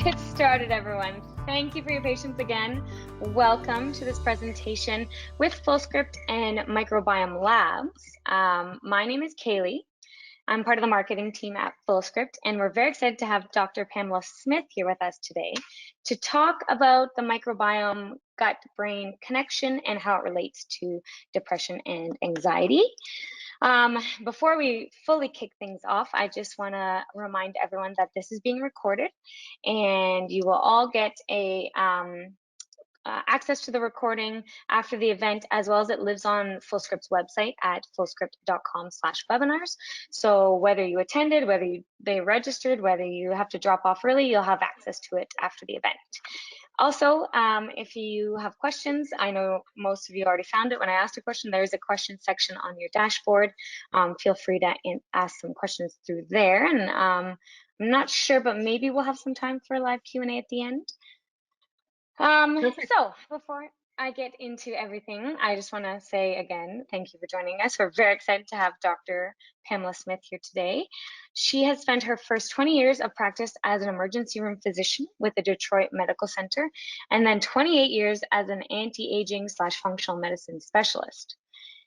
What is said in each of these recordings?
get started, everyone. Thank you for your patience again. Welcome to this presentation with Fullscript and Microbiome Labs. My name is Kaylee. I'm part of the marketing team at Fullscript, and we're very excited to have Dr. Pamela Smith here with us today to talk about the microbiome gut-brain connection and how it relates to depression and anxiety. Before we fully kick things off, I just want to remind everyone that this is being recorded, and you will all get a access to the recording after the event, as well as it lives on Fullscript's website at fullscript.com/webinars. So whether you attended, whether they registered, whether you have to drop off early, you'll have access to it after the event. Also, if you have questions, I know most of you already found it when I asked a question. There's a question section on your dashboard. Feel free to ask some questions through there. And I'm not sure, but maybe we'll have some time for a live Q&A at the end. So before I get into everything, I just want to say again, thank you for joining us. We're very excited to have Dr. Pamela Smith here today. She has spent her first 20 years of practice as an emergency room physician with the Detroit Medical Center, and then 28 years as an anti-aging/functional medicine specialist.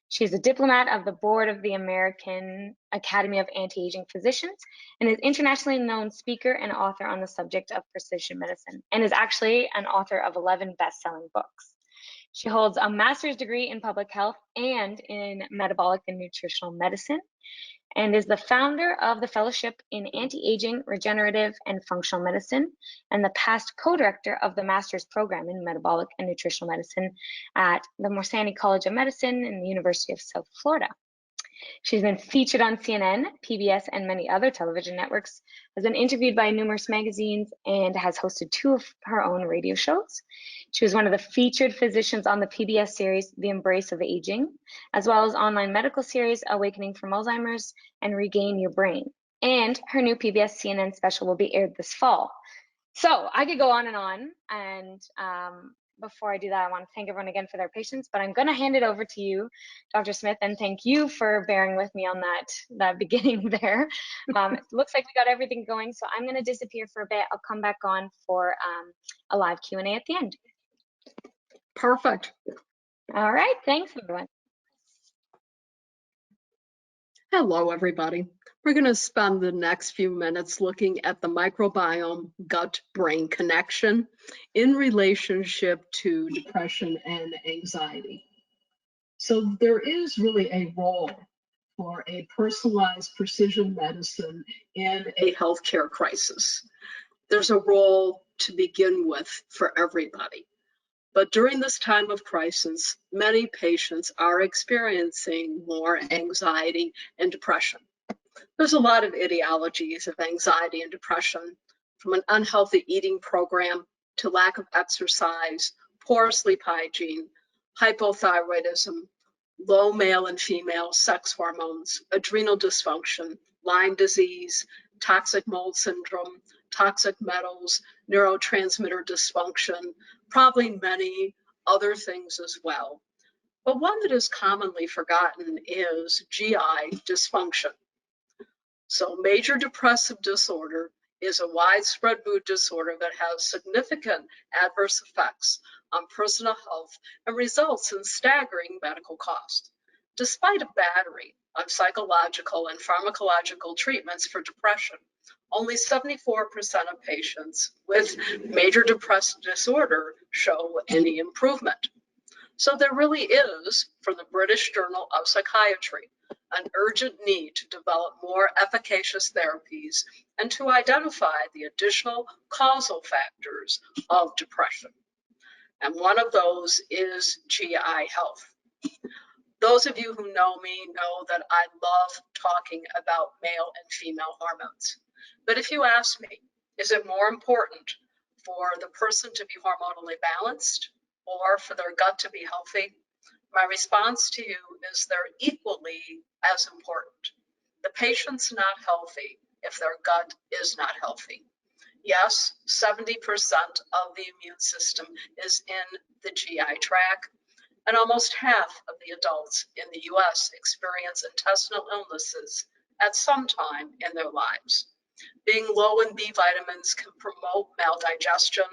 She's a diplomat of the board of the American Academy of Anti-Aging Physicians and is internationally known speaker and author on the subject of precision medicine, and is actually an author of 11 best-selling books. She holds a master's degree in public health and in metabolic and nutritional medicine, and is the founder of the Fellowship in Anti-Aging, Regenerative, and Functional Medicine, and the past co-director of the master's program in metabolic and nutritional medicine at the Morsani College of Medicine and the University of South Florida. She's been featured on CNN, PBS, and many other television networks, has been interviewed by numerous magazines, and has hosted 2 of her own radio shows. She was one of the featured physicians on the PBS series, The Embrace of Aging, as well as online medical series, Awakening from Alzheimer's and Regain Your Brain. And her new PBS CNN special will be aired this fall. So I could go on, and before I do that, I want to thank everyone again for their patience, but I'm going to hand it over to you, Dr. Smith, and thank you for bearing with me on that beginning there. It looks like we got everything going, so I'm going to disappear for a bit. I'll come back on for a live Q&A at the end. Perfect. All right, thanks everyone. Hello, everybody. We're going to spend the next few minutes looking at the microbiome gut-brain connection in relationship to depression and anxiety. So there is really a role for a personalized precision medicine in a healthcare crisis. There's a role to begin with for everybody. But during this time of crisis, many patients are experiencing more anxiety and depression. There's a lot of etiologies of anxiety and depression, from an unhealthy eating program to lack of exercise, poor sleep hygiene, hypothyroidism, low male and female sex hormones, adrenal dysfunction, Lyme disease, toxic mold syndrome, toxic metals, neurotransmitter dysfunction, probably many other things as well. But one that is commonly forgotten is GI dysfunction. So major depressive disorder is a widespread mood disorder that has significant adverse effects on personal health and results in staggering medical costs. Despite a battery of psychological and pharmacological treatments for depression, only 74% of patients with major depressive disorder show any improvement. So there really is, from the British Journal of Psychiatry, an urgent need to develop more efficacious therapies and to identify the additional causal factors of depression. And one of those is GI health. Those of you who know me know that I love talking about male and female hormones. But if you ask me, is it more important for the person to be hormonally balanced or for their gut to be healthy? My response to you is they're equally as important. The patient's not healthy if their gut is not healthy. Yes, 70% of the immune system is in the GI tract, and almost half of the adults in the US experience intestinal illnesses at some time in their lives. Being low in B vitamins can promote maldigestion.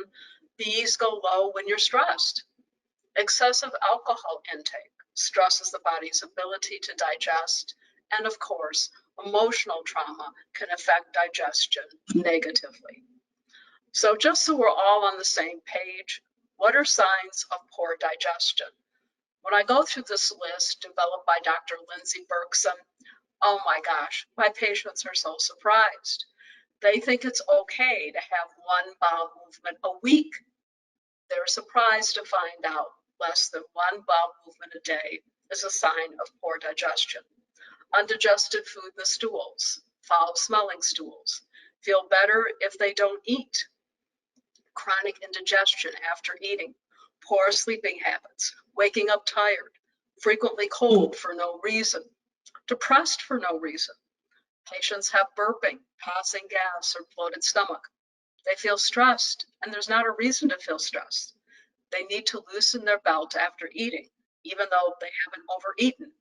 B's go low when you're stressed. Excessive alcohol intake stresses the body's ability to digest. And of course, emotional trauma can affect digestion negatively. So just so we're all on the same page, what are signs of poor digestion? When I go through this list developed by Dr. Lindsay Berkson, oh my gosh, my patients are so surprised. They think it's okay to have one bowel movement a week. They're surprised to find out less than one bowel movement a day is a sign of poor digestion. Undigested food in the stools, foul smelling stools, feel better if they don't eat. Chronic indigestion after eating, poor sleeping habits, waking up tired, frequently cold for no reason, depressed for no reason. Patients have burping, passing gas, or bloated stomach. They feel stressed, and there's not a reason to feel stressed. They need to loosen their belt after eating, even though they haven't overeaten.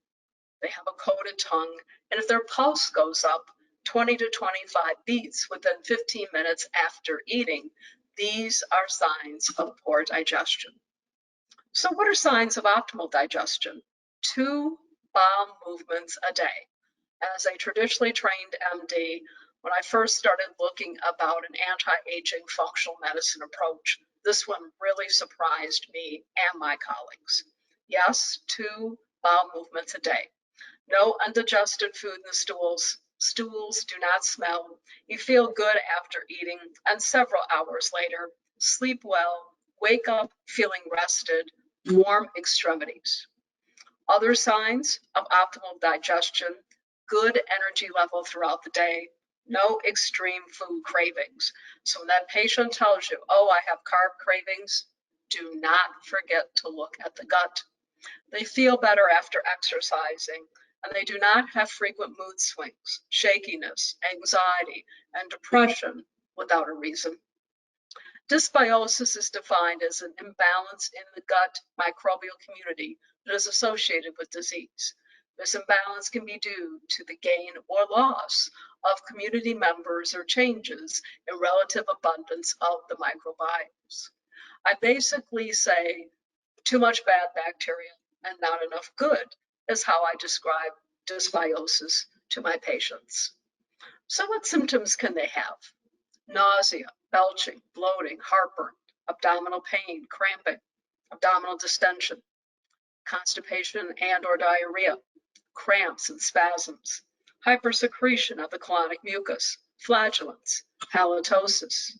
They have a coated tongue, and if their pulse goes up 20 to 25 beats within 15 minutes after eating, these are signs of poor digestion. So what are signs of optimal digestion? 2 bowel movements a day. As a traditionally trained MD, when I first started looking about an anti-aging functional medicine approach, this one really surprised me and my colleagues. Yes, 2 bowel movements a day. No undigested food in the stools. Stools do not smell. You feel good after eating, and several hours later, sleep well, wake up feeling rested, warm extremities. Other signs of optimal digestion: good energy level throughout the day, no extreme food cravings. So when that patient tells you, oh, I have carb cravings, do not forget to look at the gut. They feel better after exercising, and they do not have frequent mood swings, shakiness, anxiety, and depression without a reason. Dysbiosis is defined as an imbalance in the gut microbial community that is associated with disease. This imbalance can be due to the gain or loss of community members or changes in relative abundance of the microbiomes. I basically say too much bad bacteria and not enough good is how I describe dysbiosis to my patients. So what symptoms can they have? Nausea, belching, bloating, heartburn, abdominal pain, cramping, abdominal distension, constipation and or diarrhea, cramps and spasms, hypersecretion of the colonic mucus, flatulence, halitosis.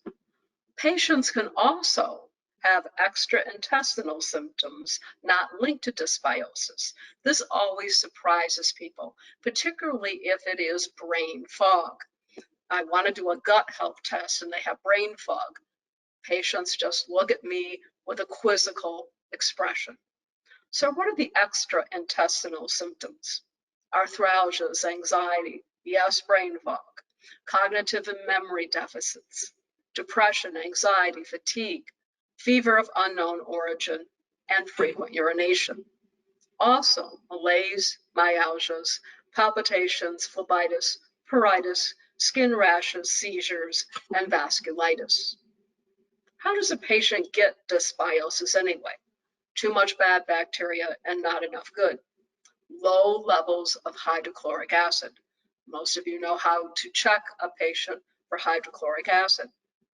Patients can also have extraintestinal symptoms not linked to dysbiosis. This always surprises people, particularly if it is brain fog. I want to do a gut health test and they have brain fog. Patients just look at me with a quizzical expression. So what are the extraintestinal symptoms? Arthralgias, anxiety, yes, brain fog, cognitive and memory deficits, depression, anxiety, fatigue, fever of unknown origin, and frequent urination. Also, malaise, myalgias, palpitations, phlebitis, pruritus, skin rashes, seizures, and vasculitis. How does a patient get dysbiosis anyway? Too much bad bacteria and not enough good. Low levels of hydrochloric acid. Most of you know how to check a patient for hydrochloric acid.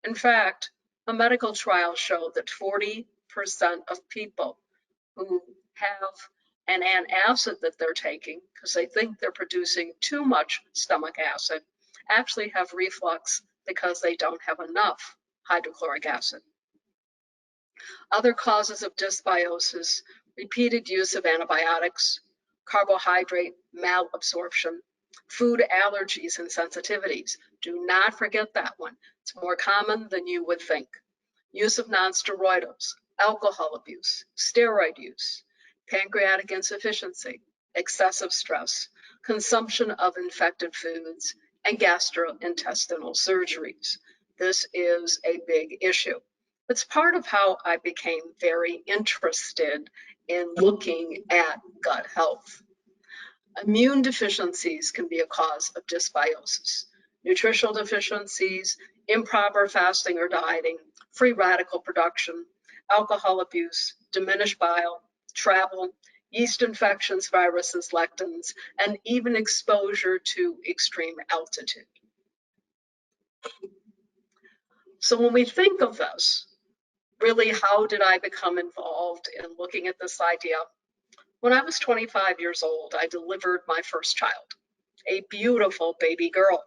In fact, a medical trial showed that 40% of people who have an antacid that they're taking because they think they're producing too much stomach acid actually have reflux because they don't have enough hydrochloric acid. Other causes of dysbiosis: repeated use of antibiotics, carbohydrate malabsorption, food allergies and sensitivities. Do not forget that one. It's more common than you would think. Use of nonsteroidals, alcohol abuse, steroid use, pancreatic insufficiency, excessive stress, consumption of infected foods, and gastrointestinal surgeries. This is a big issue. It's part of how I became very interested in looking at gut health. Immune deficiencies can be a cause of dysbiosis. nutritional deficiencies, improper fasting or dieting, free radical production, alcohol abuse, diminished bile, travel, yeast infections, viruses, lectins, and even exposure to extreme altitude. So when we think of this, really, how did I become involved in looking at this idea? When I was 25 years old, I delivered my first child, a beautiful baby girl.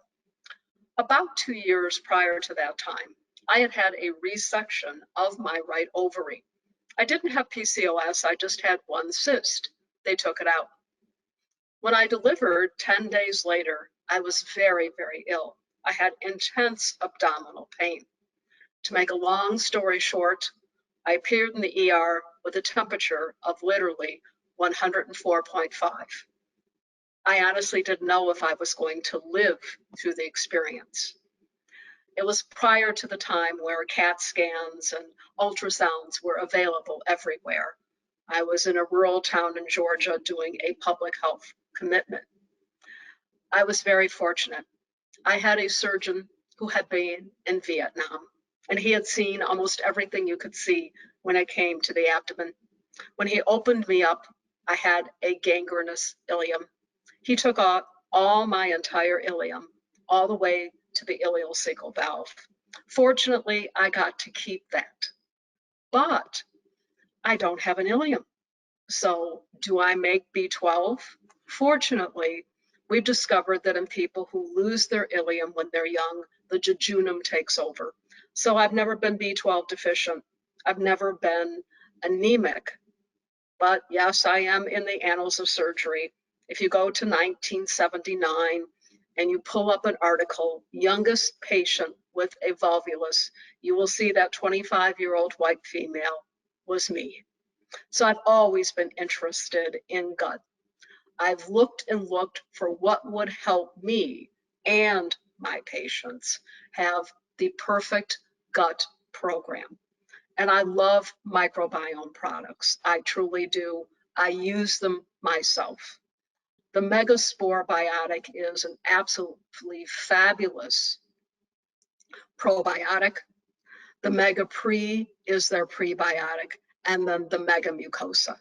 About 2 years prior to that time, I had had a resection of my right ovary. I didn't have PCOS, I just had one cyst. They took it out. When I delivered 10 days later, I was very, very ill. I had intense abdominal pain. To make a long story short, I appeared in the ER with a temperature of literally 104.5. I honestly didn't know if I was going to live through the experience. It was prior to the time where CAT scans and ultrasounds were available everywhere. I was in a rural town in Georgia doing a public health commitment. I was very fortunate. I had a surgeon who had been in Vietnam, and he had seen almost everything you could see when it came to the abdomen. When he opened me up, I had a gangrenous ileum. He took out all my entire ileum, all the way to the ileocecal valve. Fortunately, I got to keep that. But I don't have an ileum. So do I make B12? Fortunately, we've discovered that in people who lose their ileum when they're young, the jejunum takes over. So I've never been B12 deficient. I've never been anemic. But yes, I am in the annals of surgery. If you go to 1979 and you pull up an article, youngest patient with a volvulus, you will see that 25-year-old white female was me. So I've always been interested in gut. I've looked and looked for what would help me and my patients have the perfect gut program. And I love microbiome products. I truly do. I use them myself. The Megaspore Biotic is an absolutely fabulous probiotic. The Mega Pre is their prebiotic, and then the Mega Mucosa.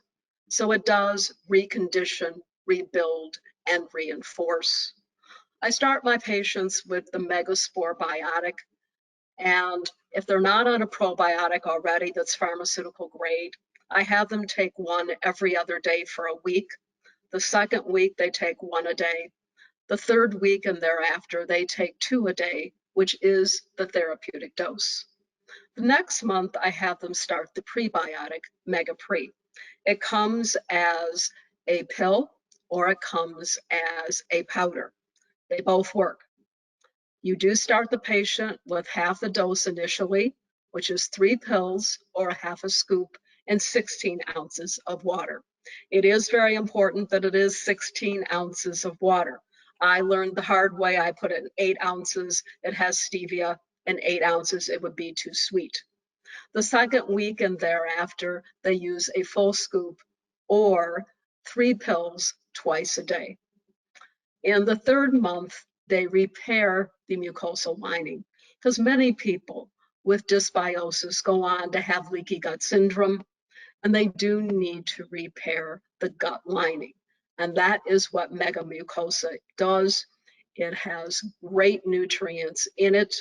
So it does recondition, rebuild, and reinforce. I start my patients with the Megaspore Biotic, and if they're not on a probiotic already that's pharmaceutical grade, I have them take one every other day for a week. The second week, they take one a day. The third week and thereafter, they take two a day, which is the therapeutic dose. The next month, I have them start the prebiotic Mega Pre. It comes as a pill or it comes as a powder. They both work. You do start the patient with half the dose initially, which is 3 pills or half a scoop and 16 ounces of water. It is very important that it is 16 ounces of water. I learned the hard way. I put it in 8 ounces. It has stevia, and 8 ounces, it would be too sweet. The second week and thereafter, they use a full scoop or 3 pills twice a day. In the third month, they repair the mucosal lining because many people with dysbiosis go on to have leaky gut syndrome, and they do need to repair the gut lining. And that is what Mega Mucosa does. It has great nutrients in it,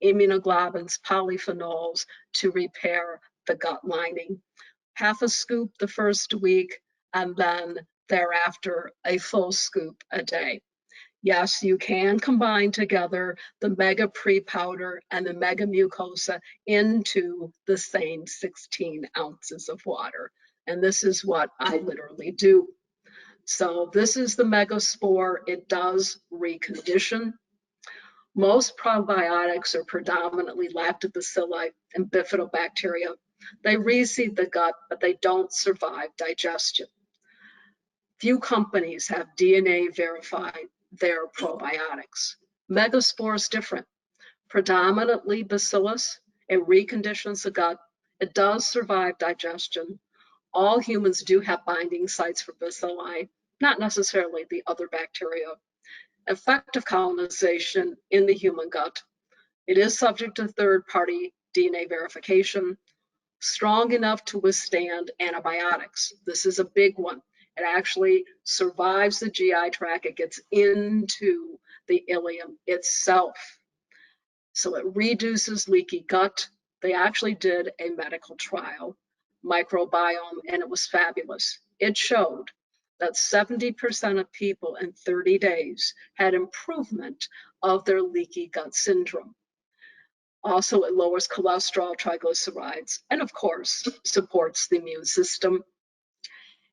immunoglobulins, polyphenols to repair the gut lining. Half a scoop the first week, and then thereafter a full scoop a day. Yes, you can combine together the Mega Pre powder and the Mega Mucosa into the same 16 ounces of water. And this is what I literally do. So this is the Megaspore. It does recondition. Most probiotics are predominantly lactobacilli and bifidobacteria. They reseed the gut, but they don't survive digestion. Few companies have DNA verified their probiotics. Megaspore is different. Predominantly bacillus, it reconditions the gut. It does survive digestion. All humans do have binding sites for bacilli, not necessarily the other bacteria. effective colonization in the human gut. It is subject to third-party DNA verification, strong enough to withstand antibiotics. This is a big one. It actually survives the GI tract. It gets into the ileum itself. So it reduces leaky gut. They actually did a medical trial, microbiome, and it was fabulous. It showed that 70% of people in 30 days had improvement of their leaky gut syndrome. Also, it lowers cholesterol, triglycerides, and of course, supports the immune system.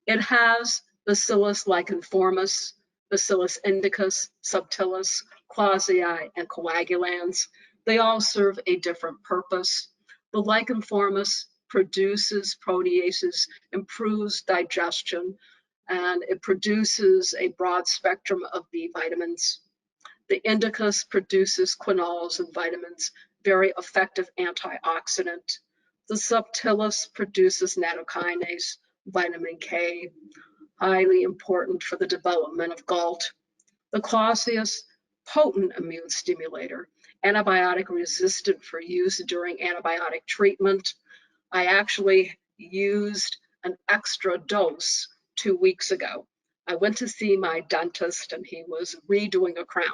It has Bacillus licheniformis, Bacillus indicus, subtilis, clausii, and coagulans. They all serve a different purpose. The licheniformis produces proteases, improves digestion, and it produces a broad spectrum of B vitamins. The indicus produces quinols and vitamins, very effective antioxidant. The subtilis produces nattokinase, vitamin K, highly important for the development of GALT. The clausius, potent immune stimulator, antibiotic resistant for use during antibiotic treatment. I actually used an extra dose 2 weeks ago. I went to see my dentist and he was redoing a crown.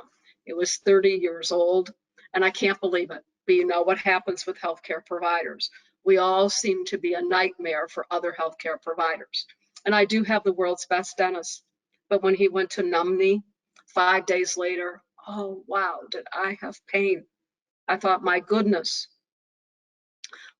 It was 30 years old, and I can't believe it. But you know what happens with healthcare providers. We all seem to be a nightmare for other healthcare providers. And I do have the world's best dentist. But when he went to numb me 5 days later, oh wow, did I have pain. I thought, my goodness.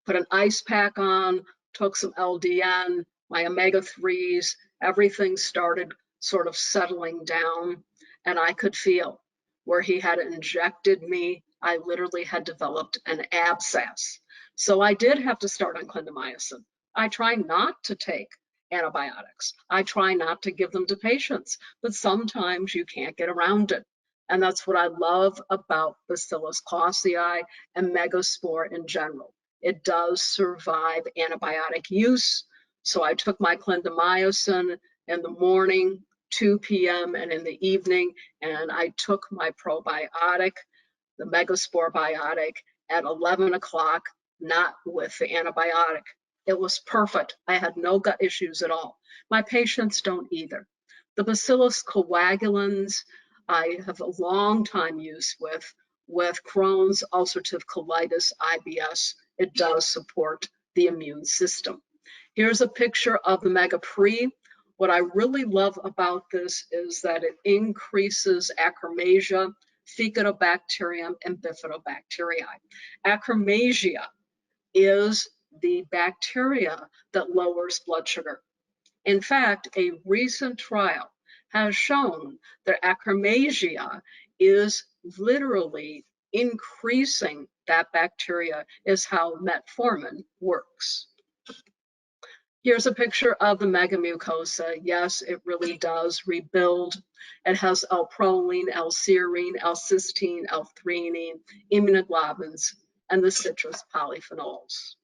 Put an ice pack on, took some LDN, my omega-3s, everything started sort of settling down, and I could feel where he had injected me, I literally had developed an abscess. So I did have to start on clindamycin. I try not to take antibiotics. I try not to give them to patients, but sometimes you can't get around it. And that's what I love about Bacillus clausii and megaspore in general. It does survive antibiotic use. So I took my clindamycin in the morning, 2 p.m., and in the evening, and I took my probiotic, the megaspore biotic, at 11 o'clock, not with the antibiotic. It was perfect. I had no gut issues at all. My patients don't either. The Bacillus coagulans, I have a long time use with Crohn's, ulcerative colitis, IBS. It does support the immune system. Here's a picture of the Mega Pre. What I really love about this is that it increases Akkermansia, Faecalibacterium, and Bifidobacteriae. Akkermansia is the bacteria that lowers blood sugar. In fact, a recent trial has shown that Akkermansia is literally increasing that bacteria, is how metformin works. Here's a picture of the megamucosa. Yes, it really does rebuild. It has L-proline, L-serine, L-cysteine, L-threonine, immunoglobulins, and the citrus polyphenols.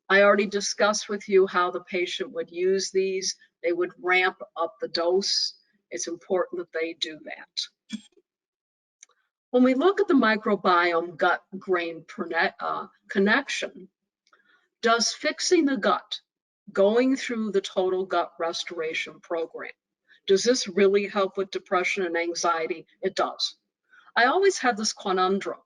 I already discussed with you how the patient would use these. They would ramp up the dose. It's important that they do that. When we look at the microbiome gut-brain connection, does fixing the gut, going through the total gut restoration program, does this really help with depression and anxiety? It does. I always had this conundrum.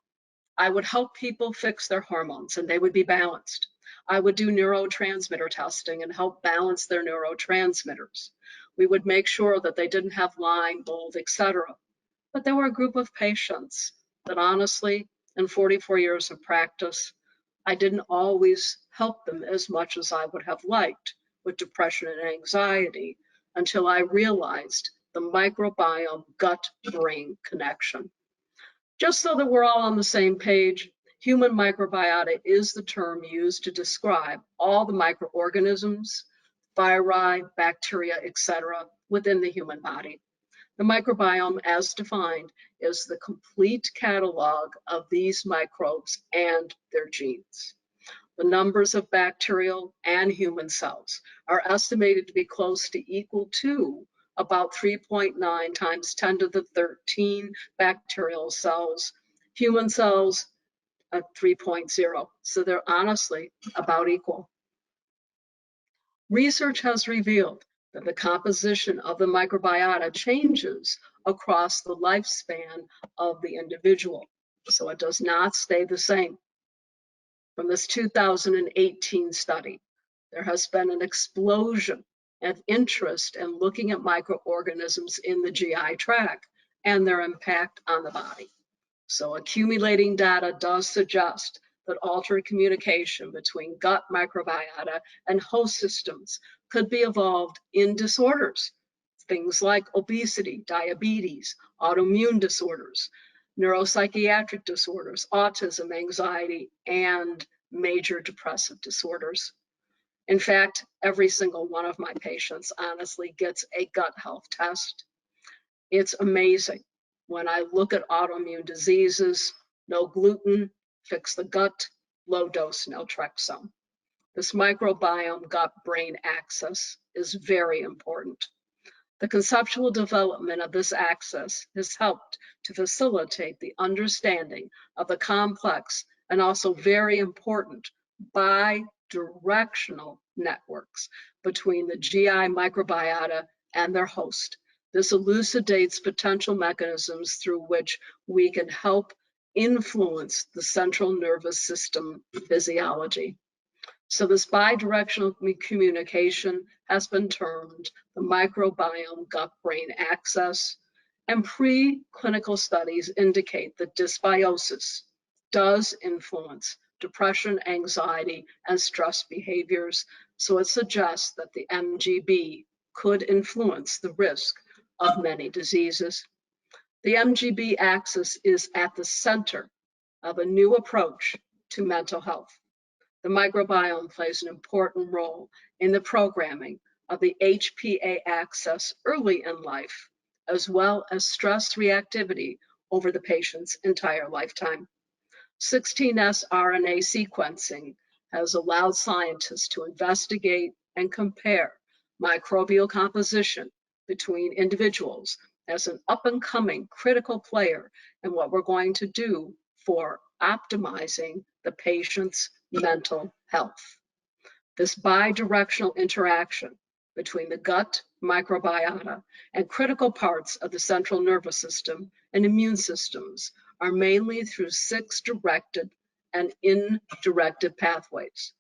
I would help people fix their hormones and they would be balanced. I would do neurotransmitter testing and help balance their neurotransmitters. We would make sure that they didn't have Lyme, mold, etc. But there were a group of patients that honestly, in 44 years of practice, I didn't always help them as much as I would have liked with depression and anxiety until I realized the microbiome gut-brain connection. Just so that we're all on the same page, human microbiota is the term used to describe all the microorganisms, viri, bacteria, etc., within the human body. The microbiome, as defined, is the complete catalog of these microbes and their genes. The numbers of bacterial and human cells are estimated to be close to equal to about 3.9 times 10 to the 13 bacterial cells. Human cells, 3.0. So they're honestly about equal. Research has revealed that the composition of the microbiota changes across the lifespan of the individual. So it does not stay the same. From this 2018 study, there has been an explosion of interest in looking at microorganisms in the GI tract and their impact on the body. So accumulating data does suggest that altered communication between gut microbiota and host systems could be evolved in disorders, things like obesity, diabetes, autoimmune disorders, neuropsychiatric disorders, autism, anxiety, and major depressive disorders. In fact, every single one of my patients honestly gets a gut health test. It's amazing. When I look at autoimmune diseases, no gluten, fix the gut, low dose naltrexone. This microbiome gut-brain axis is very important. The conceptual development of this axis has helped to facilitate the understanding of the complex and also very important bidirectional networks between the GI microbiota and their host. This elucidates potential mechanisms through which we can help influence the central nervous system physiology. So this bidirectional communication has been termed the microbiome gut-brain axis, and preclinical studies indicate that dysbiosis does influence depression, anxiety, and stress behaviors. So it suggests that the MGB could influence the risk of many diseases. The MGB axis is at the center of a new approach to mental health. The microbiome plays an important role in the programming of the HPA axis early in life, as well as stress reactivity over the patient's entire lifetime. 16S RNA sequencing has allowed scientists to investigate and compare microbial composition between individuals as an up-and-coming critical player in what we're going to do for optimizing the patient's mental health. This bidirectional interaction between the gut microbiota and critical parts of the central nervous system and immune systems are mainly through 6 directed and indirected pathways.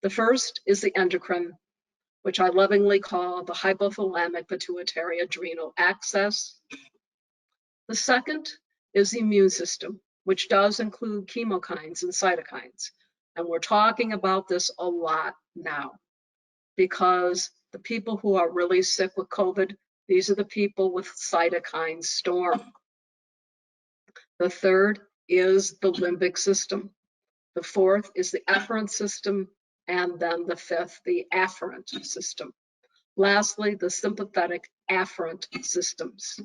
The first is the endocrine, which I lovingly call the hypothalamic pituitary adrenal axis. The second is the immune system, which does include chemokines and cytokines. And we're talking about this a lot now because the people who are really sick with COVID, these are the people with cytokine storm. The third is the limbic system. The fourth is the efferent system. And then the fifth, the afferent system. Lastly, the sympathetic afferent systems.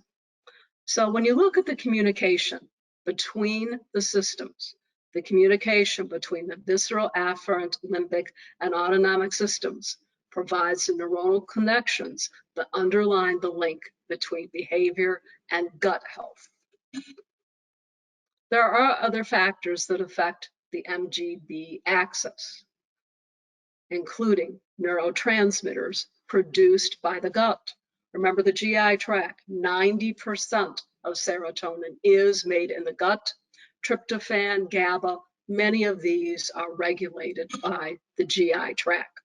So when you look at the communication between the systems, the communication between the visceral, afferent, limbic, and autonomic systems provides the neuronal connections that underline the link between behavior and gut health. There are other factors that affect the MGB axis, including neurotransmitters produced by the gut. Remember the GI tract, 90% of serotonin is made in the gut. Tryptophan, GABA, many of these are regulated by the GI tract.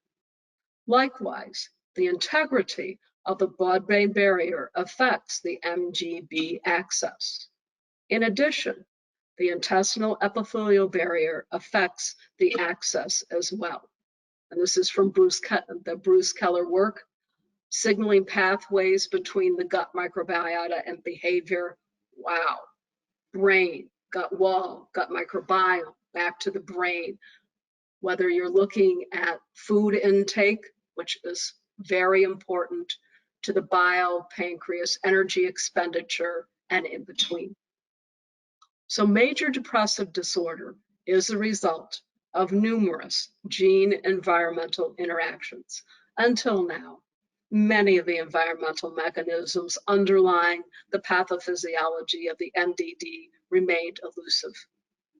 Likewise, the integrity of the blood-brain barrier affects the MGB axis. In addition, the intestinal epithelial barrier affects the axis as well. And this is from the Bruce Keller work, signaling pathways between the gut microbiota and behavior. Wow. Brain, gut wall, gut microbiome, back to the brain. Whether you're looking at food intake, which is very important, to the bile, pancreas, energy expenditure, and in between. So major depressive disorder is the result of numerous gene-environmental interactions until now. many of the environmental mechanisms underlying the pathophysiology of the MDD remained elusive.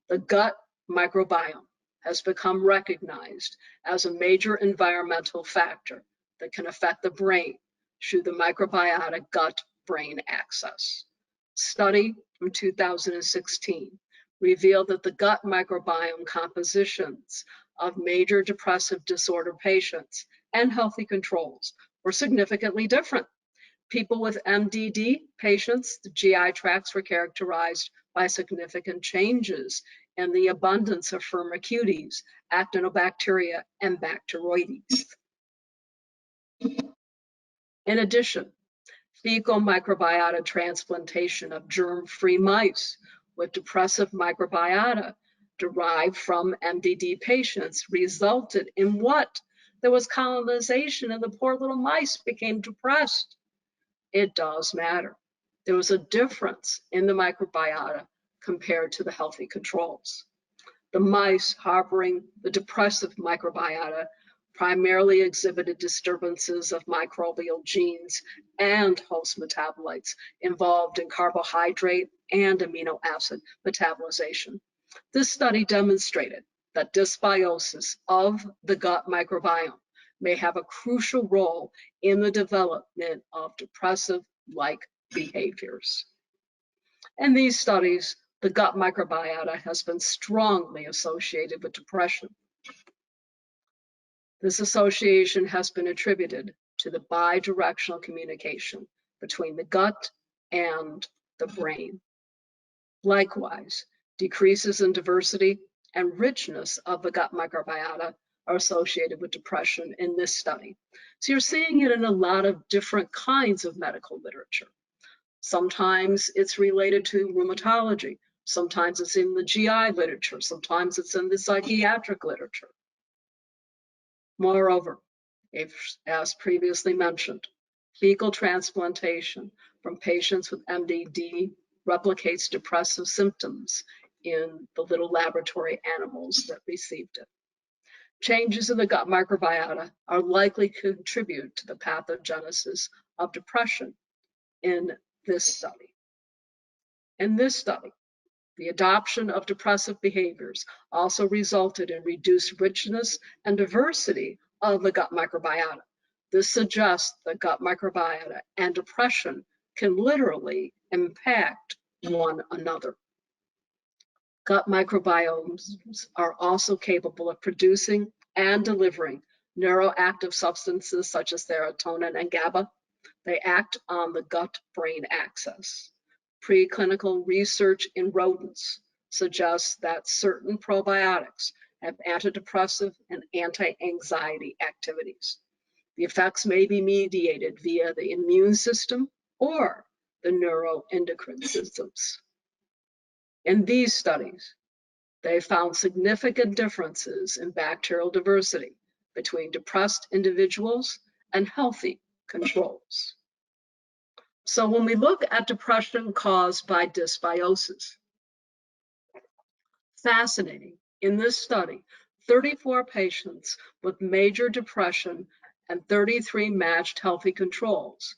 The gut microbiome has become recognized as a major environmental factor that can affect the brain through the microbiota gut-brain axis. Study from 2016 revealed that the gut microbiome compositions of major depressive disorder patients and healthy controls were significantly different. People with MDD patients, the GI tracts were characterized by significant changes in the abundance of Firmicutes, actinobacteria, and Bacteroides. In addition, fecal microbiota transplantation of germ-free mice with depressive microbiota derived from MDD patients resulted in what? There was colonization and the poor little mice became depressed. It does matter. There was a difference in the microbiota compared to the healthy controls. The mice harboring the depressive microbiota primarily exhibited disturbances of microbial genes and host metabolites involved in carbohydrate and amino acid metabolization. This study demonstrated that dysbiosis of the gut microbiome may have a crucial role in the development of depressive-like behaviors. In these studies, the gut microbiota has been strongly associated with depression. This association has been attributed to the bidirectional communication between the gut and the brain. Likewise, decreases in diversity and richness of the gut microbiota are associated with depression in this study. So you're seeing it in a lot of different kinds of medical literature. Sometimes it's related to rheumatology. Sometimes it's in the GI literature. Sometimes it's in the psychiatric literature. Moreover, as previously mentioned, fecal transplantation from patients with MDD replicates depressive symptoms in the little laboratory animals that received it. Changes in the gut microbiota are likely to contribute to the pathogenesis of depression in this study. In this study, the adoption of depressive behaviors also resulted in reduced richness and diversity of the gut microbiota. This suggests that gut microbiota and depression can literally impact one another. Gut microbiomes are also capable of producing and delivering neuroactive substances such as serotonin and GABA. They act on the gut-brain axis. Preclinical research in rodents suggests that certain probiotics have antidepressive and anti-anxiety activities. The effects may be mediated via the immune system or the neuroendocrine systems. In these studies, they found significant differences in bacterial diversity between depressed individuals and healthy controls. So when we look at depression caused by dysbiosis, fascinating, in this study, 34 patients with major depression and 33 matched healthy controls.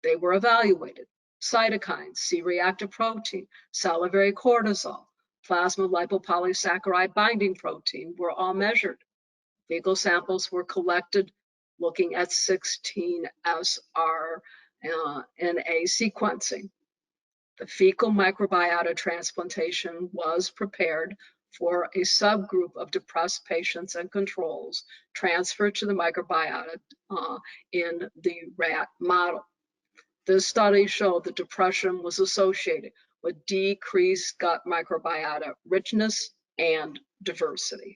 They were evaluated. Cytokines, C-reactive protein, salivary cortisol, plasma lipopolysaccharide binding protein were all measured. Fecal samples were collected looking at 16SRNA sequencing. The fecal microbiota transplantation was prepared for a subgroup of depressed patients and controls transferred to the microbiota in the rat model. This study showed that depression was associated with decreased gut microbiota richness and diversity.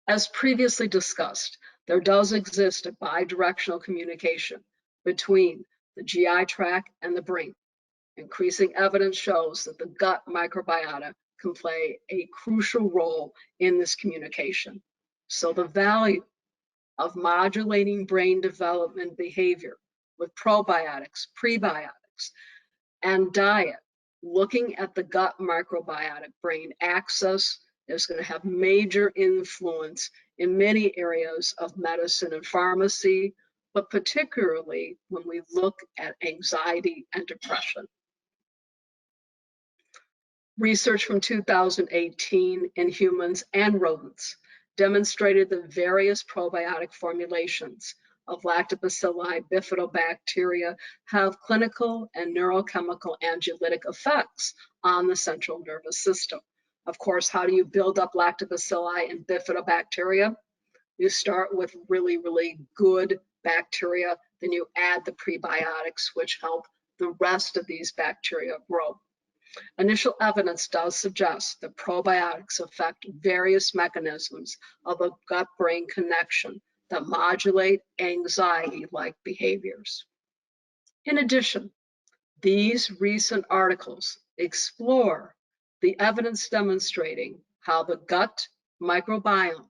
As previously discussed, there does exist a bidirectional communication between the GI tract and the brain. Increasing evidence shows that the gut microbiota can play a crucial role in this communication. So the value of modulating brain development behavior with probiotics, prebiotics, and diet, looking at the gut microbiotic brain axis is going to have major influence in many areas of medicine and pharmacy, but particularly when we look at anxiety and depression. Research from 2018 in humans and rodents demonstrated that various probiotic formulations of lactobacilli bifidobacteria have clinical and neurochemical anxiolytic effects on the central nervous system. Of course, how do you build up lactobacilli and bifidobacteria? You start with really, really good bacteria, then you add the prebiotics, which help the rest of these bacteria grow. Initial evidence does suggest that probiotics affect various mechanisms of a gut-brain connection that modulate anxiety-like behaviors. In addition, these recent articles explore the evidence demonstrating how the gut microbiome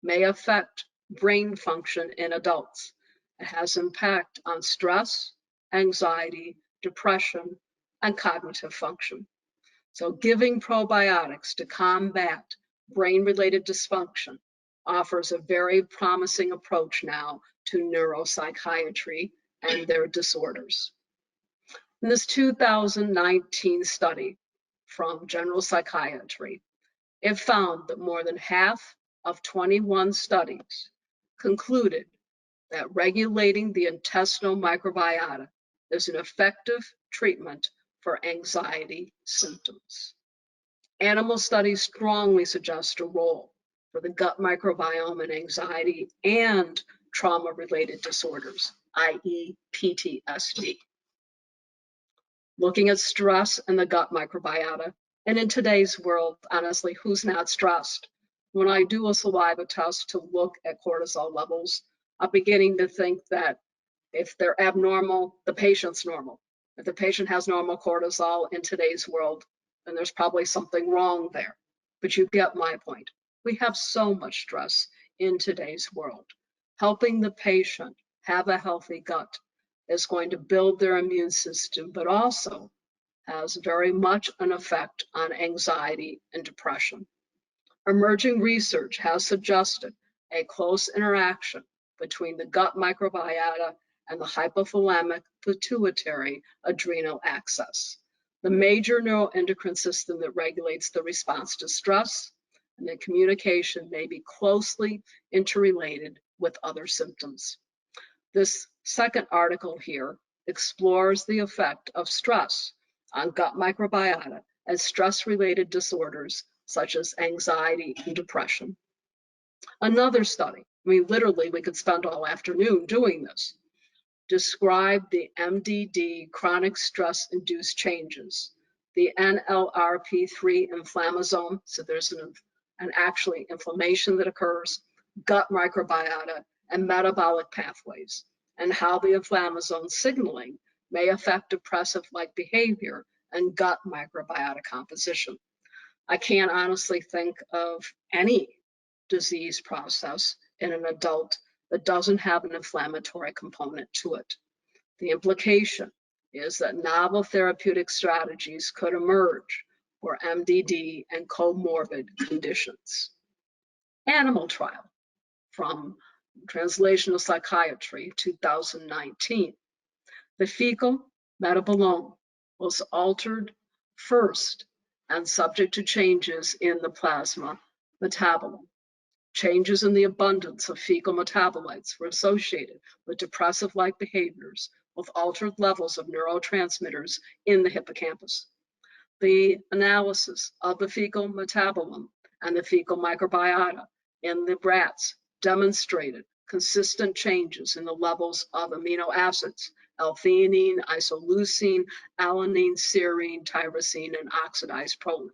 may affect brain function in adults. It has impact on stress, anxiety, depression, and cognitive function. So giving probiotics to combat brain-related dysfunction offers a very promising approach now to neuropsychiatry and their disorders. In this 2019 study from General Psychiatry, it found that more than half of 21 studies concluded that regulating the intestinal microbiota is an effective treatment for anxiety symptoms. Animal studies strongly suggest a role for the gut microbiome in anxiety and trauma-related disorders, i.e. PTSD. Looking at stress and the gut microbiota, and in today's world, honestly, who's not stressed? When I do a saliva test to look at cortisol levels, I'm beginning to think that if they're abnormal, the patient's normal. If the patient has normal cortisol in today's world, then there's probably something wrong there. But you get my point. We have so much stress in today's world. Helping the patient have a healthy gut is going to build their immune system, but also has very much an effect on anxiety and depression. Emerging research has suggested a close interaction between the gut microbiota and the hypothalamic pituitary adrenal axis, the major neuroendocrine system that regulates the response to stress, and the communication may be closely interrelated with other symptoms. This second article here explores the effect of stress on gut microbiota and stress-related disorders such as anxiety and depression. Another study, literally we could spend all afternoon doing this, described the MDD chronic stress-induced changes, the NLRP3 inflammasome, so there's an actually inflammation that occurs, gut microbiota, and metabolic pathways, and how the inflammasome signaling may affect depressive-like behavior and gut microbiota composition. I can't honestly think of any disease process in an adult that doesn't have an inflammatory component to it. The implication is that novel therapeutic strategies could emerge for MDD and comorbid conditions. Animal trial from Translational Psychiatry, 2019. The fecal metabolome was altered first and subject to changes in the plasma metabolome. Changes in the abundance of fecal metabolites were associated with depressive-like behaviors with altered levels of neurotransmitters in the hippocampus. The analysis of the fecal metabolome and the fecal microbiota in the rats demonstrated consistent changes in the levels of amino acids, L-theanine, isoleucine, alanine, serine, tyrosine, and oxidized proline.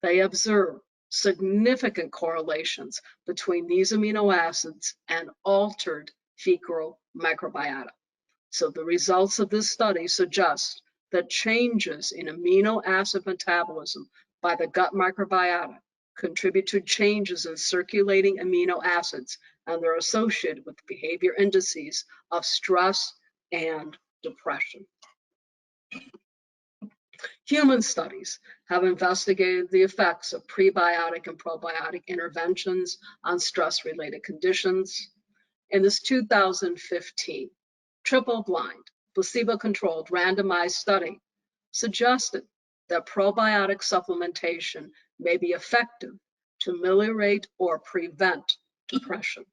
They observed significant correlations between these amino acids and altered fecal microbiota. So the results of this study suggest that changes in amino acid metabolism by the gut microbiota contribute to changes in circulating amino acids, and they're associated with behavior indices of stress and depression. Human studies have investigated the effects of prebiotic and probiotic interventions on stress-related conditions. In this 2015 triple-blind, placebo-controlled randomized study suggested that probiotic supplementation may be effective to ameliorate or prevent depression.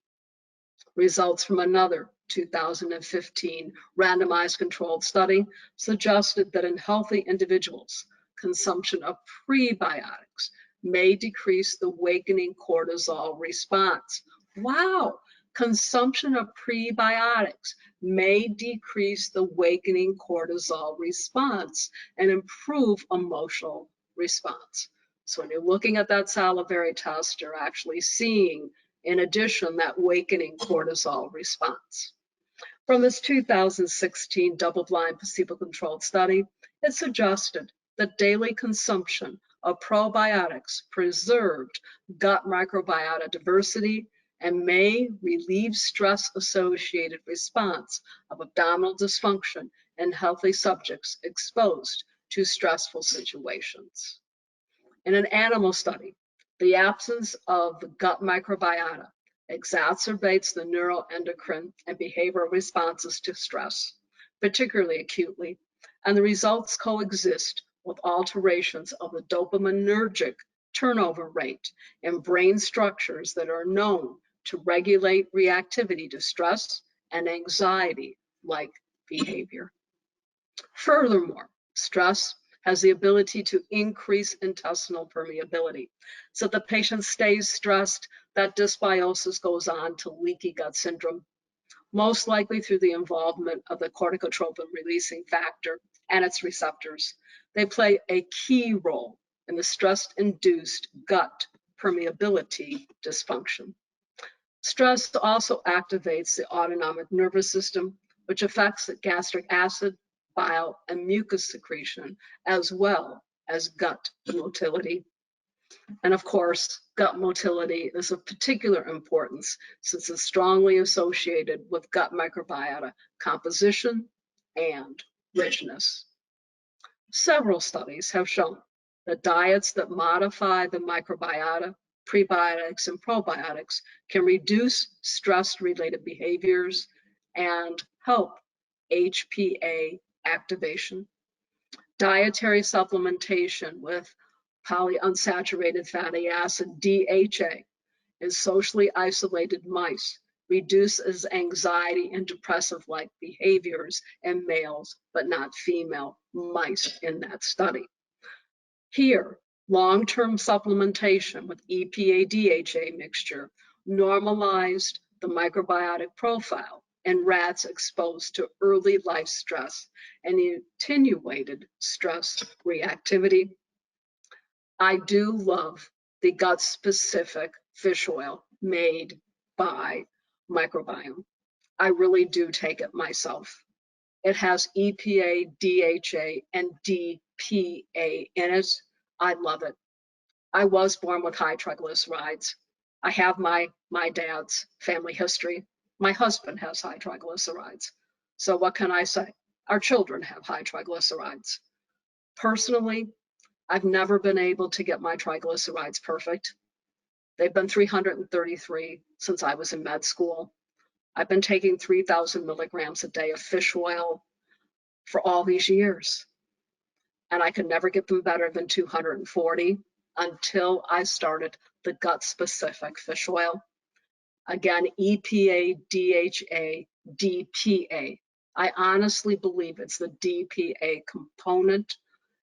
Results from another 2015 randomized controlled study suggested that in healthy individuals, consumption of prebiotics may decrease the awakening cortisol response. Wow! Consumption of prebiotics may decrease the awakening cortisol response and improve emotional response. So when you're looking at that salivary test, you're actually seeing, in addition, that awakening cortisol response. From this 2016 double-blind placebo-controlled study, it suggested that daily consumption of probiotics preserved gut microbiota diversity and may relieve stress-associated response of abdominal dysfunction in healthy subjects exposed to stressful situations. In an animal study, the absence of the gut microbiota exacerbates the neuroendocrine and behavioral responses to stress, particularly acutely, and the results coexist with alterations of the dopaminergic turnover rate in brain structures that are known to regulate reactivity to stress and anxiety-like behavior. Furthermore, stress has the ability to increase intestinal permeability. So the patient stays stressed, that dysbiosis goes on to leaky gut syndrome, most likely through the involvement of the corticotropin releasing factor and its receptors. They play a key role in the stress-induced gut permeability dysfunction. Stress also activates the autonomic nervous system, which affects the gastric acid, bile, and mucus secretion, as well as gut motility. And of course, gut motility is of particular importance since it's strongly associated with gut microbiota composition and richness. Several studies have shown that diets that modify the microbiota, prebiotics and probiotics, can reduce stress-related behaviors and help HPA activation. Dietary supplementation with polyunsaturated fatty acid, DHA, in socially isolated mice reduces anxiety and depressive-like behaviors in males, but not female mice in that study. Here, long-term supplementation with EPA-DHA mixture normalized the microbiotic profile in rats exposed to early life stress and attenuated stress reactivity. I do love the gut-specific fish oil made by Microbiome. I really do take it myself. It has EPA, DHA, and DPA in it. I love it. I was born with high triglycerides. I have my dad's family history. My husband has high triglycerides. So what can I say? Our children have high triglycerides. Personally, I've never been able to get my triglycerides perfect. They've been 333 since I was in med school. I've been taking 3,000 milligrams a day of fish oil for all these years. And I could never get them better than 240 until I started the gut-specific fish oil. Again, EPA, DHA, DPA. I honestly believe it's the DPA component.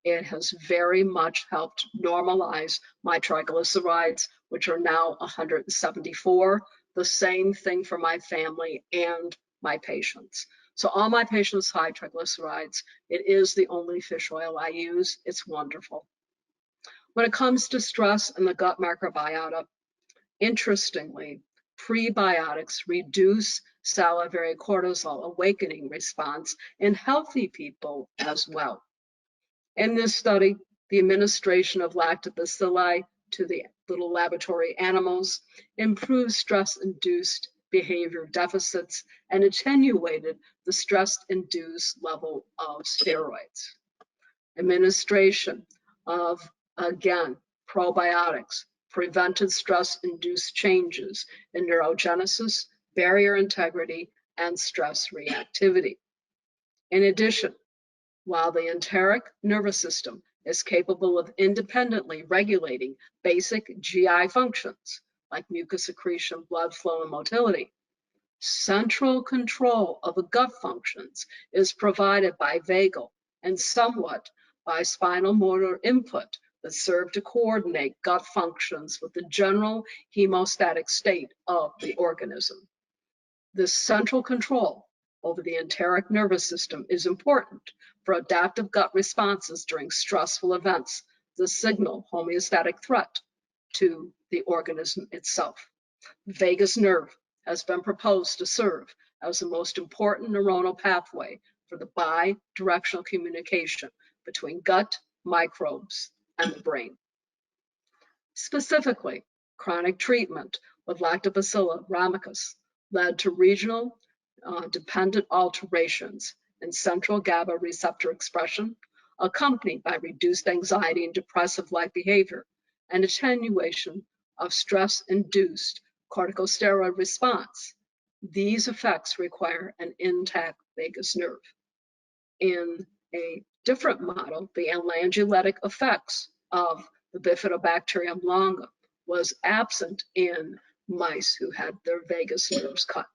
It has very much helped normalize my triglycerides, which are now 174. The same thing for my family and my patients. So all my patients' high triglycerides, it is the only fish oil I use. It's wonderful. When it comes to stress and the gut microbiota, interestingly, prebiotics reduce salivary cortisol awakening response in healthy people as well. In this study, the administration of lactobacilli to the little laboratory animals improved stress-induced behavior deficits and attenuated the stress-induced level of steroids. Administration of, again, probiotics prevented stress-induced changes in neurogenesis, barrier integrity, and stress reactivity. In addition, while the enteric nervous system is capable of independently regulating basic GI functions like mucus secretion, blood flow, and motility, central control of the gut functions is provided by vagal and somewhat by spinal motor input that serve to coordinate gut functions with the general hemostatic state of the organism. This central control over the enteric nervous system is important for adaptive gut responses during stressful events that signal homeostatic threat to the organism itself. The vagus nerve has been proposed to serve as the most important neuronal pathway for the bidirectional communication between gut microbes and the brain. Specifically, chronic treatment with Lactobacillus rhamnicus led to regional dependent alterations in central GABA receptor expression, accompanied by reduced anxiety and depressive-like behavior, and attenuation of stress-induced corticosteroid response. These effects require an intact vagus nerve. In a different model, the alanguletic effects of the Bifidobacterium longa was absent in mice who had their vagus nerves cut.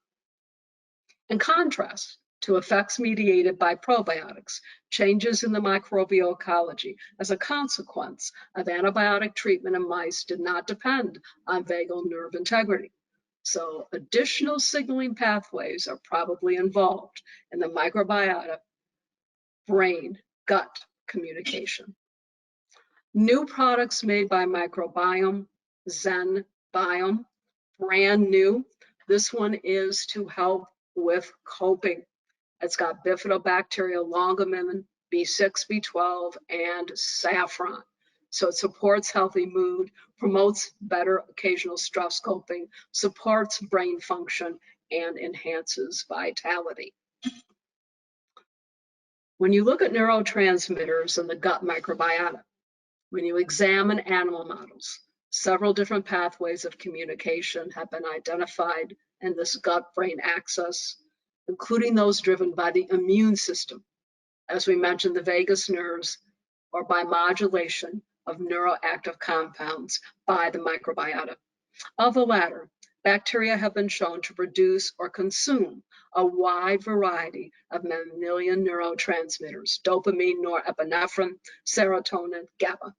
In contrast to effects mediated by probiotics, changes in the microbial ecology as a consequence of antibiotic treatment in mice did not depend on vagal nerve integrity. So additional signaling pathways are probably involved in the microbiota brain-gut communication. New products made by Microbiome, ZenBiome, brand new. This one is to help with coping. It's got Bifidobacterium longamin, B6, B12, and saffron. So it supports healthy mood, promotes better occasional stress coping, supports brain function, and enhances vitality. When you look at neurotransmitters in the gut microbiota, when you examine animal models, several different pathways of communication have been identified in this gut-brain axis, including those driven by the immune system, as we mentioned, the vagus nerves, or by modulation of neuroactive compounds by the microbiota. Of the latter, bacteria have been shown to produce or consume a wide variety of mammalian neurotransmitters: dopamine, norepinephrine, serotonin, GABA.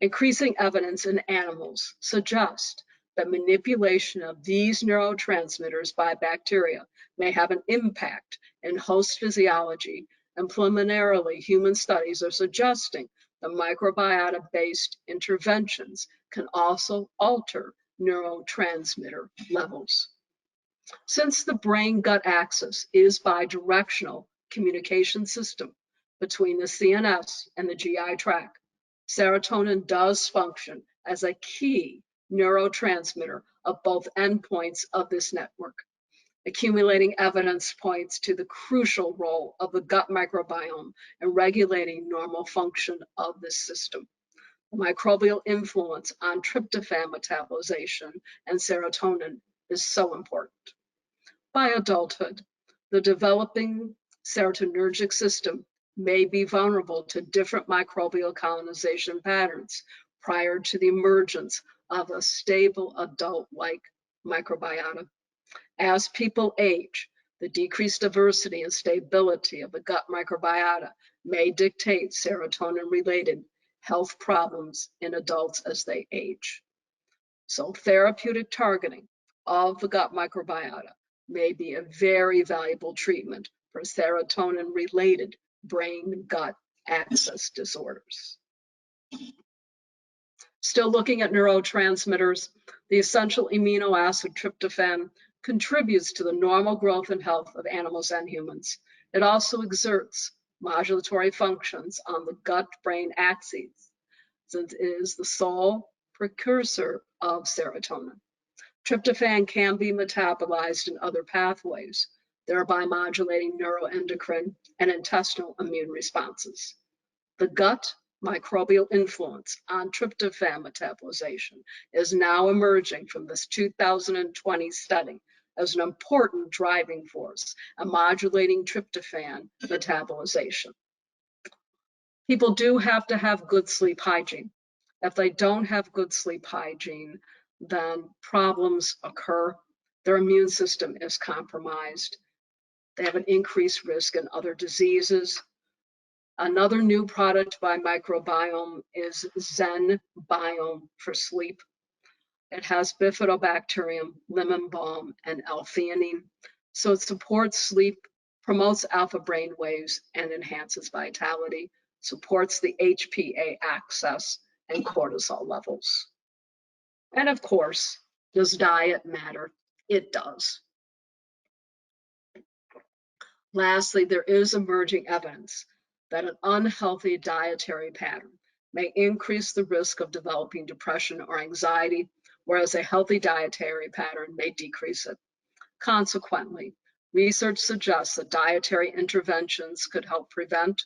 Increasing evidence in animals suggests that manipulation of these neurotransmitters by bacteria may have an impact in host physiology, and preliminarily human studies are suggesting that microbiota-based interventions can also alter neurotransmitter levels. Since the brain-gut axis is bidirectional communication system between the CNS and the GI tract, serotonin does function as a key neurotransmitter of both endpoints of this network. Accumulating evidence points to the crucial role of the gut microbiome in regulating normal function of this system. The microbial influence on tryptophan metabolization and serotonin is so important. By adulthood, the developing serotonergic system may be vulnerable to different microbial colonization patterns prior to the emergence of a stable adult-like microbiota. As people age, the decreased diversity and stability of the gut microbiota may dictate serotonin-related health problems in adults as they age. So therapeutic targeting of the gut microbiota may be a very valuable treatment for serotonin-related brain-gut axis disorders. Still looking at neurotransmitters, the essential amino acid tryptophan contributes to the normal growth and health of animals and humans. It also exerts modulatory functions on the gut-brain axis, since it is the sole precursor of serotonin. Tryptophan can be metabolized in other pathways, thereby modulating neuroendocrine and intestinal immune responses. The gut microbial influence on tryptophan metabolization is now emerging from this 2020 study as an important driving force in modulating tryptophan metabolization. People do have to have good sleep hygiene. If they don't have good sleep hygiene, then problems occur. Their immune system is compromised. They have an increased risk in other diseases. Another new product by Microbiome is Zen Biome for sleep. It has bifidobacterium, lemon balm, and L-theanine. So it supports sleep, promotes alpha brain waves, and enhances vitality, supports the HPA axis and cortisol levels. And of course, does diet matter? It does. Lastly, there is emerging evidence that an unhealthy dietary pattern may increase the risk of developing depression or anxiety, whereas a healthy dietary pattern may decrease it. Consequently, research suggests that dietary interventions could help prevent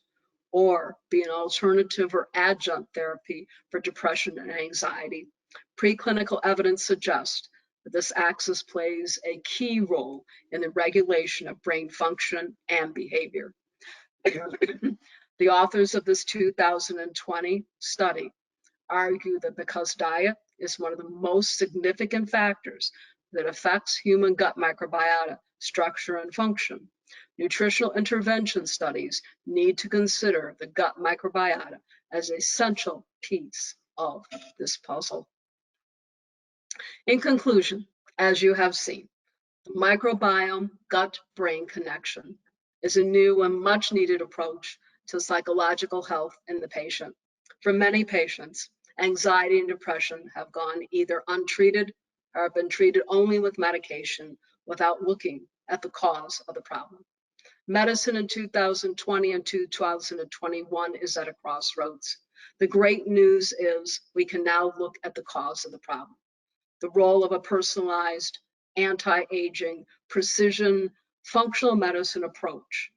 or be an alternative or adjunct therapy for depression and anxiety. Preclinical evidence suggests that this axis plays a key role in the regulation of brain function and behavior. The authors of this 2020 study argue that because diet is one of the most significant factors that affects human gut microbiota structure and function, nutritional intervention studies need to consider the gut microbiota as an essential piece of this puzzle. In conclusion, as you have seen, the microbiome gut-brain connection is a new and much needed approach to psychological health in the patient. For many patients, anxiety and depression have gone either untreated or have been treated only with medication without looking at the cause of the problem. Medicine in 2020 and 2021 is at a crossroads. The great news is we can now look at the cause of the problem. The role of a personalized, anti-aging, precision, functional medicine approach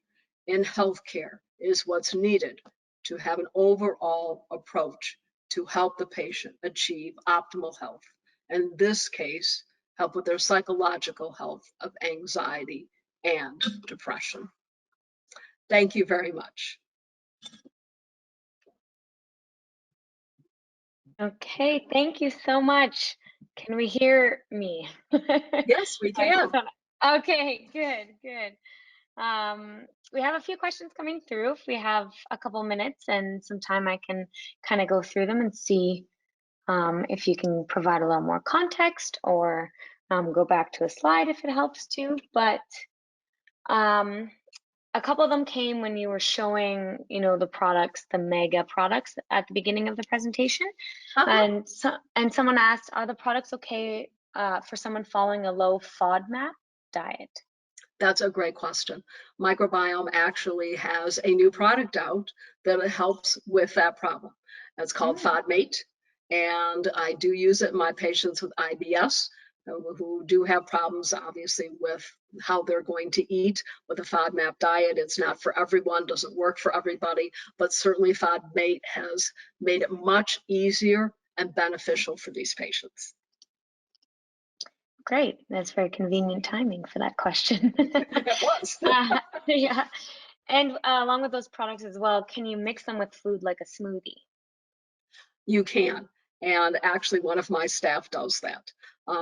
in healthcare is what's needed to have an overall approach to help the patient achieve optimal health. In this case, help with their psychological health of anxiety and depression. Thank you very much. Okay, thank you so much. Can we hear me? Yes, we can. Okay, good, good. We have a few questions coming through. If we have a couple minutes and some time, I can kind of go through them and see if you can provide a little more context or go back to a slide if it helps too. But a couple of them came when you were showing, the products, the mega products at the beginning of the presentation. And someone asked, are the products okay for someone following a low FODMAP diet? That's a great question. Microbiome actually has a new product out that helps with that problem. It's called FODMATE, and I do use it in my patients with IBS who do have problems, obviously, with how they're going to eat with a FODMAP diet. It's not for everyone, doesn't work for everybody, but certainly FODMATE has made it much easier and beneficial for these patients. Great, that's very convenient timing for that question. It was. Yeah, and along with those products as well, can you mix them with food like a smoothie? You can, and actually one of my staff does that.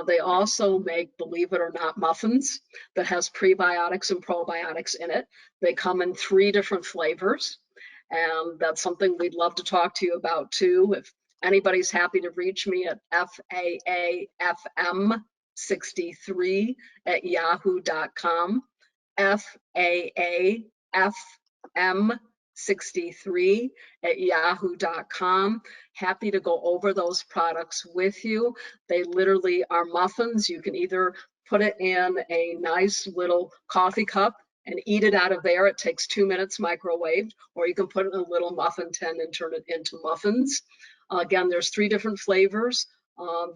They also make, believe it or not, muffins that has prebiotics and probiotics in it. They come in 3 different flavors, and that's something we'd love to talk to you about too. If anybody's happy to reach me at faafm63@yahoo.com, faafm63@yahoo.com. Happy to go over those products with you. They literally are muffins. You can either put it in a nice little coffee cup and eat it out of there. It takes 2 minutes microwaved, or you can put it in a little muffin tin and turn it into muffins. Again, there's 3 different flavors.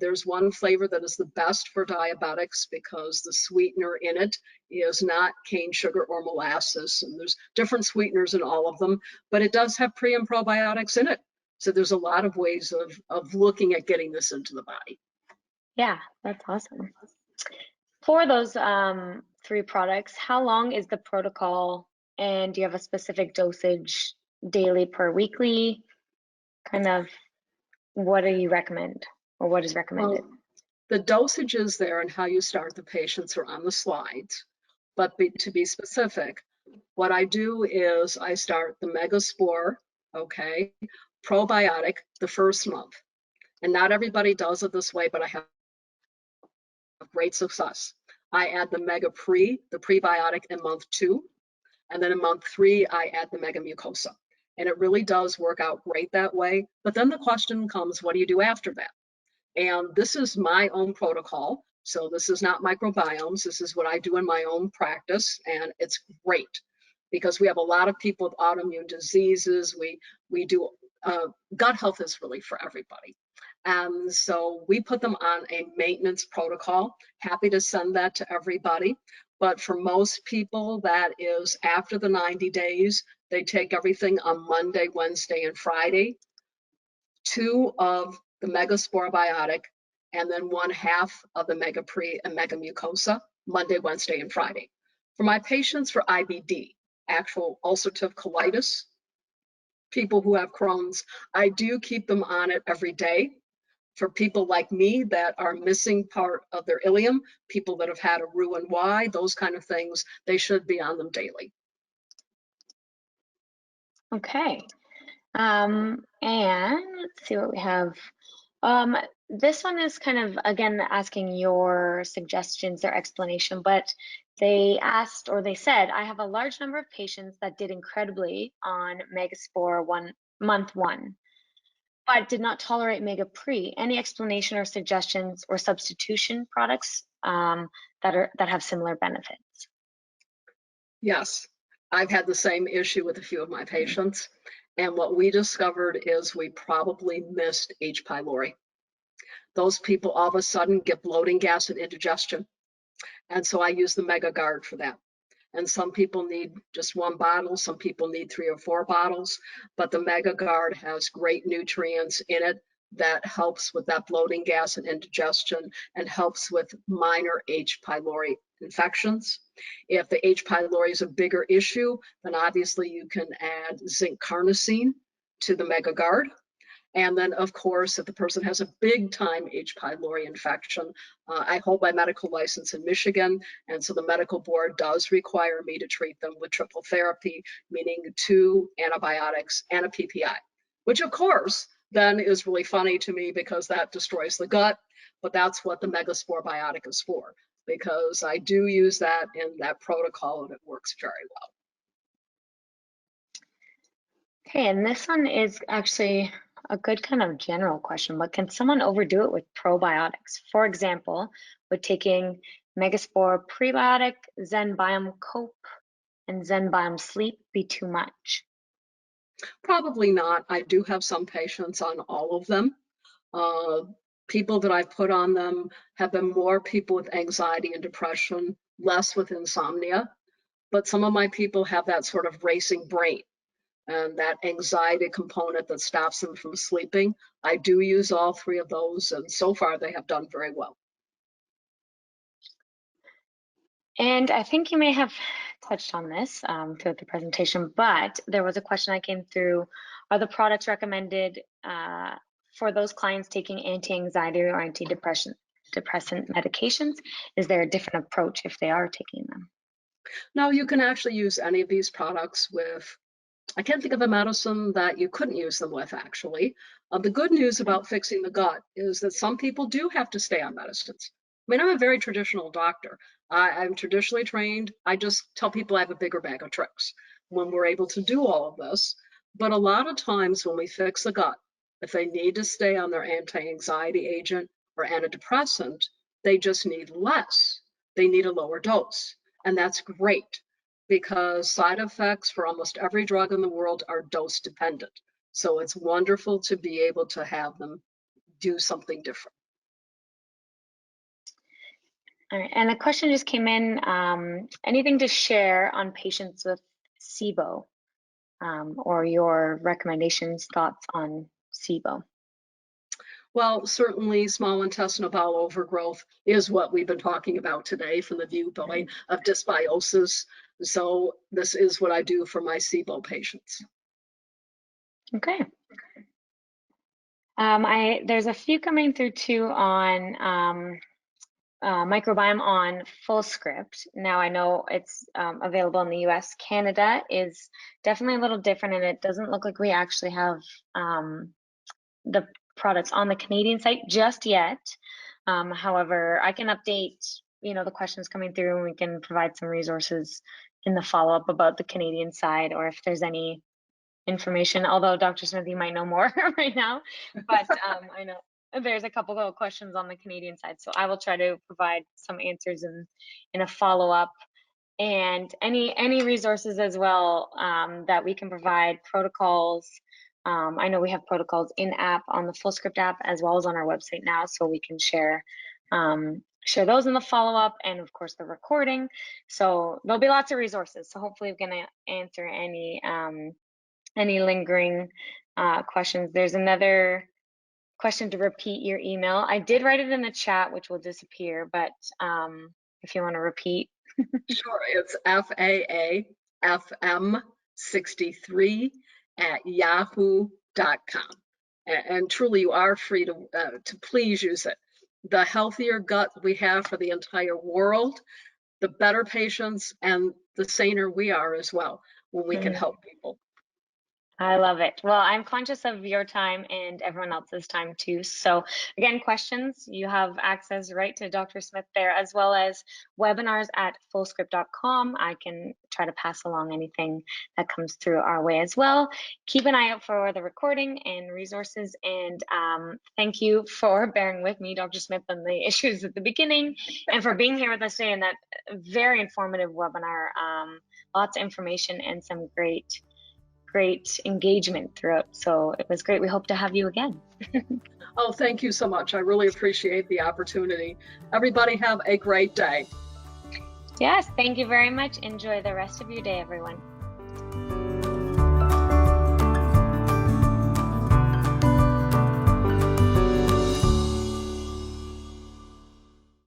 There's one flavor that is the best for diabetics because the sweetener in it is not cane sugar or molasses. And there's different sweeteners in all of them, but it does have pre and probiotics in it. So there's a lot of ways of looking at getting this into the body. Yeah, that's awesome. For those 3 products, how long is the protocol, and do you have a specific dosage, daily per weekly? Kind of, what do you recommend, or what is recommended? Well, the dosages there and how you start the patients are on the slides. But to be specific, what I do is I start the Megaspore, okay, probiotic the first month. And not everybody does it this way, but I have great success. I add the Mega Pre, the prebiotic in month 2. And then in month 3, I add the Mega Mucosa. And it really does work out great that way. But then the question comes, what do you do after that? And this is my own protocol. So this is not microbiomes. This is what I do in my own practice. And it's great because we have a lot of people with autoimmune diseases. We do gut health is really for everybody. And so we put them on a maintenance protocol. Happy to send that to everybody. But for most people, that is after the 90 days, they take everything on Monday, Wednesday, and Friday. 2 of the Megaspore biotic, and then 1/2 of the Mega Pre and Mega Mucosa, Monday, Wednesday, and Friday. For my patients for IBD, actual ulcerative colitis, people who have Crohn's, I do keep them on it every day. For people like me that are missing part of their ileum, people that have had a Roux-en-Y, those kind of things, they should be on them daily. Okay. And let's see what we have. This one is kind of, again, asking your suggestions or explanation, but they asked, or they said, I have a large number of patients that did incredibly on Megaspore month 1, but did not tolerate Mega Pre. Any explanation or suggestions or substitution products that have similar benefits? Yes, I've had the same issue with a few of my patients. And what we discovered is we probably missed H. pylori. Those people all of a sudden get bloating, gas, and indigestion. And so I use the Mega Guard for that. And some people need just 1 bottle, some people need 3 or 4 bottles, but the Mega Guard has great nutrients in it that helps with that bloating, gas, and indigestion, and helps with minor H. pylori infections. If the H. pylori is a bigger issue, then obviously you can add zinc carnosine to the Mega Guard. And then, of course, if the person has a big time H. pylori infection, I hold my medical license in Michigan. And so the medical board does require me to treat them with triple therapy, meaning 2 antibiotics and a PPI, which of course then is really funny to me because that destroys the gut. But that's what the Megaspore biotic is for, because I do use that in that protocol and it works very well. Okay, and this one is actually a good kind of general question, but can someone overdo it with probiotics? For example, with taking Megaspore prebiotic, Zenbiome Cope, and Zenbiome Sleep be too much? Probably not. I do have some patients on all of them. People that I've put on them have been more people with anxiety and depression, less with insomnia. But some of my people have that sort of racing brain and that anxiety component that stops them from sleeping. I do use all 3 of those, and so far they have done very well. And I think you may have touched on this throughout the presentation, but there was a question that came through. Are the products recommended for those clients taking anti-anxiety or antidepressant medications? Is there a different approach if they are taking them? Now, you can actually use any of these products with, I can't think of a medicine that you couldn't use them with, actually. The good news about fixing the gut is that some people do have to stay on medicines. I mean, I'm a very traditional doctor. I'm traditionally trained. I just tell people I have a bigger bag of tricks when we're able to do all of this. But a lot of times when we fix the gut, if they need to stay on their anti-anxiety agent or antidepressant, they just need less. They need a lower dose. And that's great, because side effects for almost every drug in the world are dose dependent. So it's wonderful to be able to have them do something different. All right, and a question just came in. Anything to share on patients with SIBO, or your recommendations, thoughts on SIBO? Well, certainly small intestinal bowel overgrowth is what we've been talking about today from the viewpoint of dysbiosis. So this is what I do for my SIBO patients. Okay. There's a few coming through too on microbiome on Fullscript. Now I know it's available in the US. Canada is definitely a little different, and it doesn't look like we actually have the products on the Canadian site just yet. However, I can update, the questions coming through, and we can provide some resources in the follow-up about the Canadian side, or if there's any information, although Dr. Smith, you might know more right now, but I know there's a couple of questions on the Canadian side, so I will try to provide some answers in a follow-up, and any resources as well that we can provide, protocols. I know we have protocols in app on the Fullscript app as well as on our website now, so we can share those in the follow-up, and of course the recording. So there'll be lots of resources. So hopefully we can answer any lingering questions. There's another question to repeat your email. I did write it in the chat, which will disappear, but if you want to repeat. Sure, it's faafm63@yahoo.com. And truly, you are free to please use it. The healthier gut we have for the entire world, the better patients and the saner we are as well when we can help people. I love it. Well, I'm conscious of your time and everyone else's time too. So again, questions, you have access right to Dr. Smith there, as well as webinars at fullscript.com. I can try to pass along anything that comes through our way as well. Keep an eye out for the recording and resources. And thank you for bearing with me, Dr. Smith, on the issues at the beginning, and for being here with us today in that very informative webinar. Lots of information and some great engagement throughout. So it was great. We hope to have you again. Oh, thank you so much. I really appreciate the opportunity. Everybody have a great day. Yes, thank you very much. Enjoy the rest of your day, everyone.